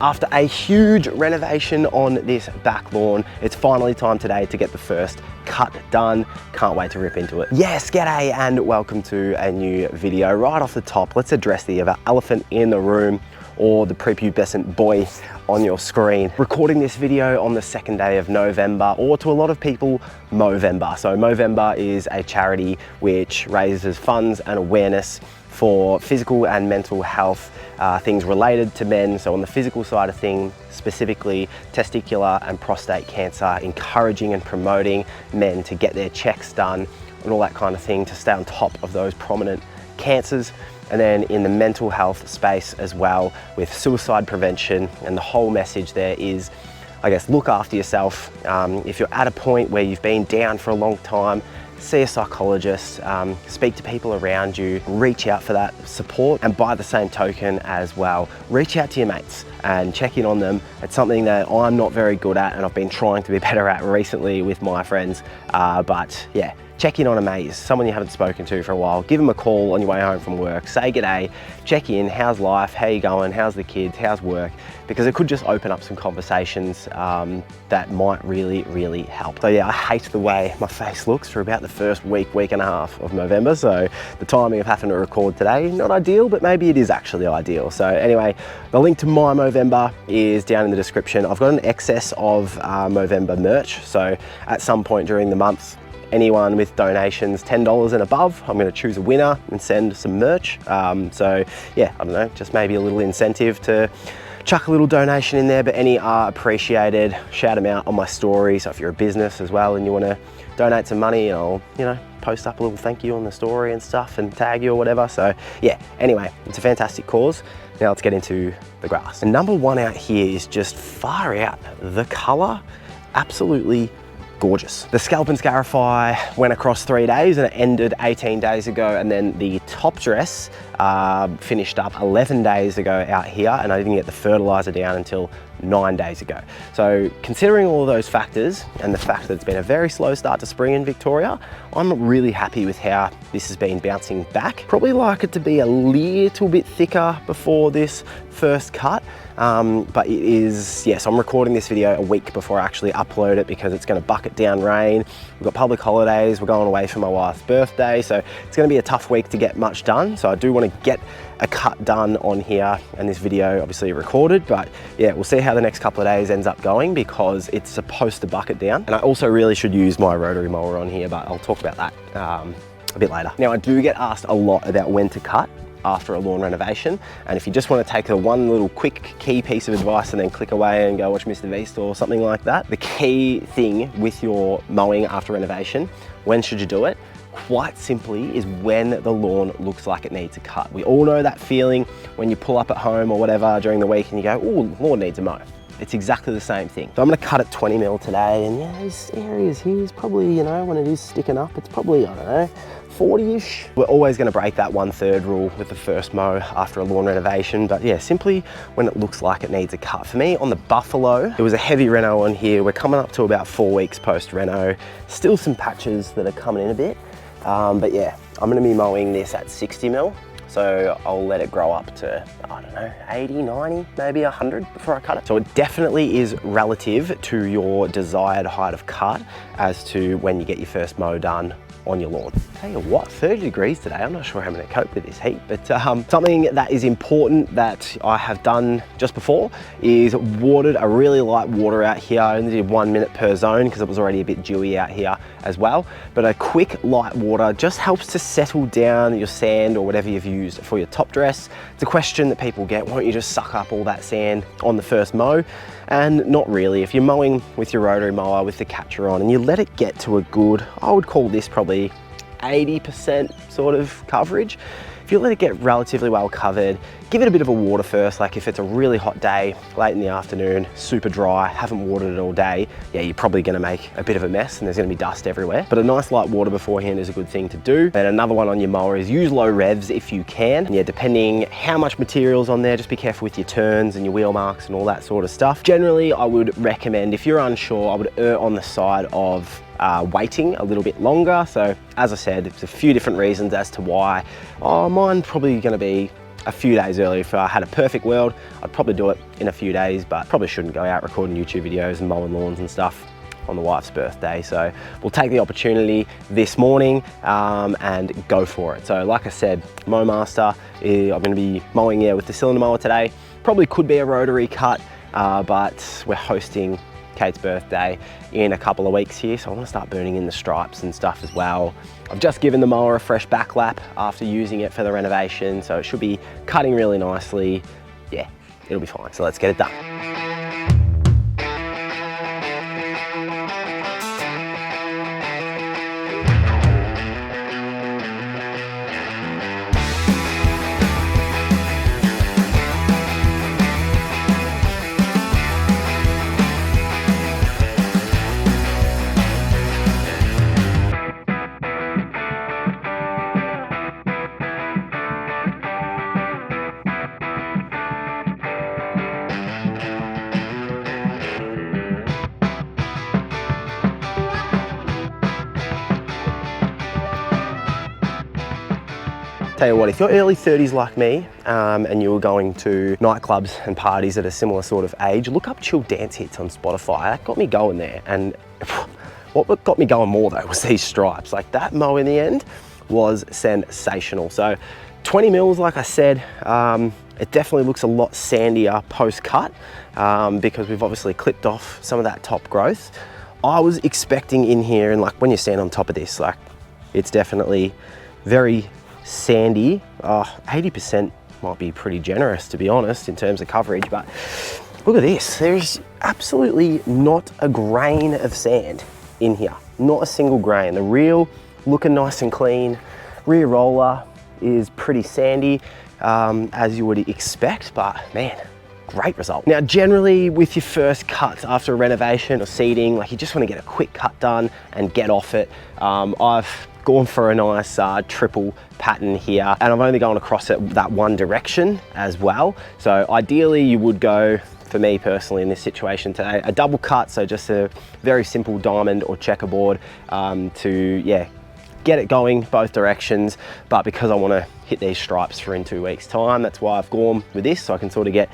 After a huge renovation on this back lawn, it's finally time today to get the first cut done. Can't wait to rip into it. Yes, g'day and welcome to a new video. Right off the top, let's address the elephant in the room, or the prepubescent boy on your screen. Recording this video on the second day of November, or to a lot of people, Movember. So Movember is a charity which raises funds and awareness for physical and mental health, things related to men. So on the physical side of things, specifically testicular and prostate cancer, encouraging and promoting men to get their checks done and all that kind of thing to stay on top of those prominent cancers. And then in the mental health space as well, with suicide prevention, and the whole message there is, I guess, look after yourself. If you're at a point where you've been down for a long time, see a psychologist, speak to people around you, reach out for that support, and by the same token as well, reach out to your mates and check in on them. It's something that I'm not very good at and I've been trying to be better at recently with my friends, but yeah. Check in on a mate, someone you haven't spoken to for a while. Give them a call on your way home from work. Say g'day, check in, how's life, how you going, how's the kids, how's work? Because it could just open up some conversations that might really help. So yeah, I hate the way my face looks for about the first week and a half of November. So the timing of having to record today, not ideal, but maybe it is actually ideal. So anyway, the link to my Movember is down in the description. I've got an excess of Movember merch. So at some point during the month, anyone with donations $10 and above, I'm going to choose a winner and send some merch. So yeah, I don't know, just maybe a little incentive to chuck a little donation in there, but any are appreciated. Shout them out on my story. So if you're a business as well and you want to donate some money, I'll, post up a little thank you on the story and stuff and tag you or whatever. So yeah, anyway, it's a fantastic cause. Now let's get into the grass. And number one out here is just far out. The color, absolutely gorgeous. The Scalp and Scarify went across 3 days and it ended 18 days ago, and then the top dress finished up 11 days ago out here, and I didn't get the fertilizer down until 9 days ago. So considering all of those factors and the fact that it's been a very slow start to spring in Victoria, I'm really happy with how this has been bouncing back. Probably like it to be a little bit thicker before this first cut, but it is, yes, I'm recording this video a week before I actually upload it because it's going to bucket down rain. We've got public holidays, we're going away for my wife's birthday, so it's going to be a tough week to get much done. So I do want to get a cut done on here, and this video obviously recorded, but yeah, we'll see how the next couple of days ends up going because it's supposed to bucket down. And I also really should use my rotary mower on here, but I'll talk about that a bit later. Now I do get asked a lot about when to cut after a lawn renovation, and if you just want to take the one little quick key piece of advice and then click away and go watch Mr. Beast or something like that, the key thing with your mowing after renovation, when should you do it? Quite simply is when the lawn looks like it needs a cut. We all know that feeling when you pull up at home or whatever during the week and you go, oh, lawn needs a mow. It's exactly the same thing. So I'm gonna cut it 20 mil today, and yeah, this areas here is probably, when it is sticking up, it's probably, I don't know, 40-ish. We're always gonna break that 1/3 rule with the first mow after a lawn renovation, but yeah, simply when it looks like it needs a cut. For me, on the Buffalo, it was a heavy reno on here. We're coming up to about 4 weeks post-reno. Still some patches that are coming in a bit, but yeah, I'm gonna be mowing this at 60 mil. So I'll let it grow up to, I don't know, 80, 90, maybe 100 before I cut it. So it definitely is relative to your desired height of cut as to when you get your first mow done on your lawn. Tell you what, 30 degrees today. I'm not sure how I'm going to cope with this heat, but something that is important that I have done just before is watered a really light water out here. I only did 1 minute per zone because it was already a bit dewy out here as well. But a quick light water just helps to settle down your sand or whatever you've used for your top dress. It's a question that people get, won't you just suck up all that sand on the first mow? And not really. If you're mowing with your rotary mower with the catcher on and you let it get to a good, I would call this probably 80% sort of coverage. If you let it get relatively well covered, give it a bit of a water first. Like if it's a really hot day, late in the afternoon, super dry, haven't watered it all day, yeah, you're probably gonna make a bit of a mess and there's gonna be dust everywhere. But a nice light water beforehand is a good thing to do. And another one on your mower is use low revs if you can. And yeah, depending how much material's on there, just be careful with your turns and your wheel marks and all that sort of stuff. Generally, I would recommend, if you're unsure, I would err on the side of waiting a little bit longer. So as I said, there's a few different reasons as to why. Oh, mine's probably gonna be a few days early. If I had a perfect world, I'd probably do it in a few days, but probably shouldn't go out recording YouTube videos and mowing lawns and stuff on the wife's birthday. So we'll take the opportunity this morning and go for it. So like I said, MowMaster, I'm going to be mowing with the cylinder mower today. Probably could be a rotary cut, but we're hosting Kate's birthday in a couple of weeks here, so I want to start burning in the stripes and stuff as well. I've just given the mower a fresh back lap after using it for the renovation, so it should be cutting really nicely. Yeah, it'll be fine. So let's get it done. Tell you what, if you're early 30s like me and you were going to nightclubs and parties at a similar sort of age, look up Chill Dance Hits on Spotify. That got me going there. And what got me going more though was these stripes. Like that mow in the end was sensational. So 20 mils, like I said, it definitely looks a lot sandier post-cut because we've obviously clipped off some of that top growth. I was expecting in here, and like when you stand on top of this, like it's definitely very sandy. 80% might be pretty generous, to be honest, in terms of coverage, but look at this. There's absolutely not a grain of sand in here, not a single grain. The reel looking nice and clean. Rear roller is pretty sandy, as you would expect, but man, great result. Now, generally with your first cut after a renovation or seeding, like you just want to get a quick cut done and get off it. I've gone for a nice triple pattern here, and I've only gone across it that one direction as well. So ideally you would go, for me personally in this situation today, a double cut, so just a very simple diamond or checkerboard to get it going both directions. But because I want to hit these stripes for in 2 weeks time, that's why I've gone with this, so I can sort of get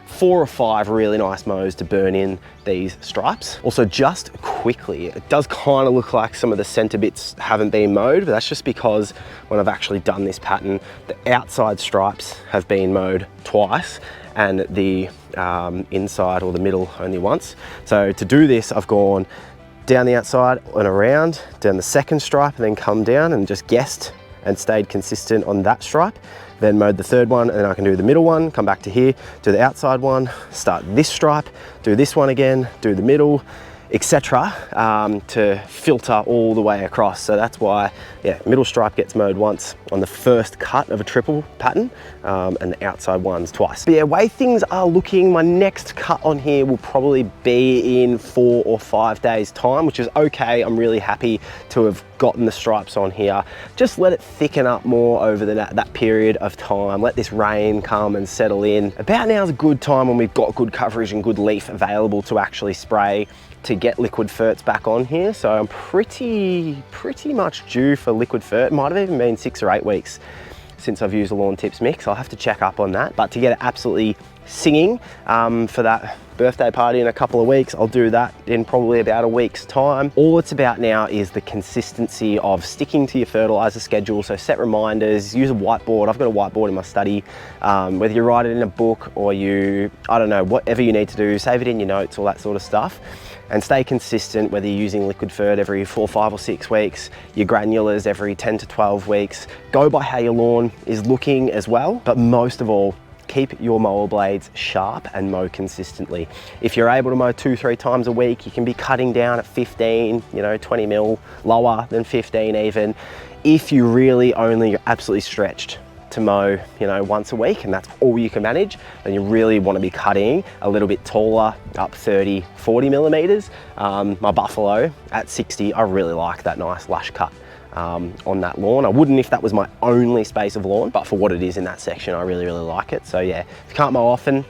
4 or 5 really nice mows to burn in these stripes. Also, just quickly, it does kind of look like some of the center bits haven't been mowed, but that's just because when I've actually done this pattern, the outside stripes have been mowed twice and the inside or the middle only once. So to do this, I've gone down the outside and around, down the second stripe, and then come down and just guessed and stayed consistent on that stripe. Then mowed the third one, and then I can do the middle one, come back to here, do the outside one, start this stripe, do this one again, do the middle, etc. To filter all the way across. So that's why, middle stripe gets mowed once on the first cut of a triple pattern, and the outside ones twice. But way things are looking, my next cut on here will probably be in 4 or 5 days time, which is okay. I'm really happy to have gotten the stripes on here. Just let it thicken up more over that period of time. Let this rain come and settle in. About now is a good time when we've got good coverage and good leaf available to actually spray, to get liquid ferts back on here. So I'm pretty much due for liquid fert. It might have even been 6 or 8 weeks since I've used a Lawn Tips mix. I'll have to check up on that. But to get it absolutely singing for that birthday party in a couple of weeks, I'll do that in probably about a week's time. All it's about now is the consistency of sticking to your fertilizer schedule. So set reminders, use a whiteboard. I've got a whiteboard in my study. Whether you write it in a book or I don't know, whatever you need to do, save it in your notes, all that sort of stuff. And stay consistent, whether you're using liquid fert every 4, 5 or 6 weeks, your granulars every 10 to 12 weeks. Go by how your lawn is looking as well, but most of all, keep your mower blades sharp and mow consistently. If you're able to mow 2-3 times a week, you can be cutting down at 15, 20 mil, lower than 15 even. If you really you're absolutely stretched to mow, once a week, and that's all you can manage, then you really want to be cutting a little bit taller, up 30, 40 millimeters. My Buffalo at 60, I really like that nice lush cut on that lawn. I wouldn't if that was my only space of lawn, but for what it is in that section, I really like it. So yeah, if you can't mow often,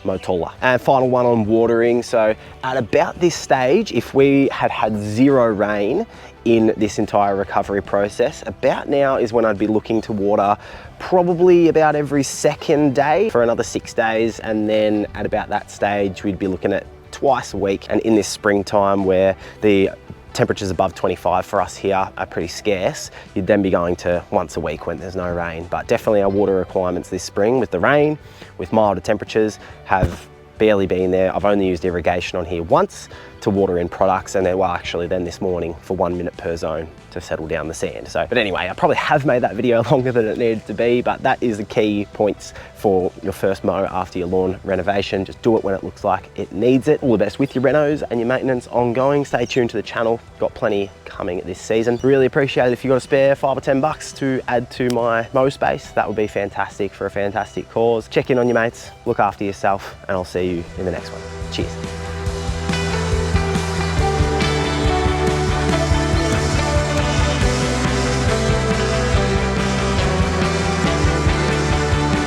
mow taller. And final one on watering. So at about this stage, if we had had 0 rain in this entire recovery process, about now is when I'd be looking to water probably about every 2nd day for another 6 days. And then at about that stage, we'd be looking at twice a week. And in this springtime where the temperatures above 25 for us here are pretty scarce, you'd then be going to once a week when there's no rain. But definitely our water requirements this spring with the rain, with milder temperatures, have barely been there. I've only used irrigation on here once to water in products, and then, well, actually then this morning for 1 minute per zone to settle down the sand. So, but anyway, I probably have made that video longer than it needed to be, but that is the key points for your first mow after your lawn renovation. Just do it when it looks like it needs it. All the best with your renos and your maintenance ongoing. Stay tuned to the channel. Got plenty coming this season. Really appreciate it if you got a spare $5 or $10 to add to my mow space. That would be fantastic for a fantastic cause. Check in on your mates, look after yourself, and I'll see you in the next one. Cheers.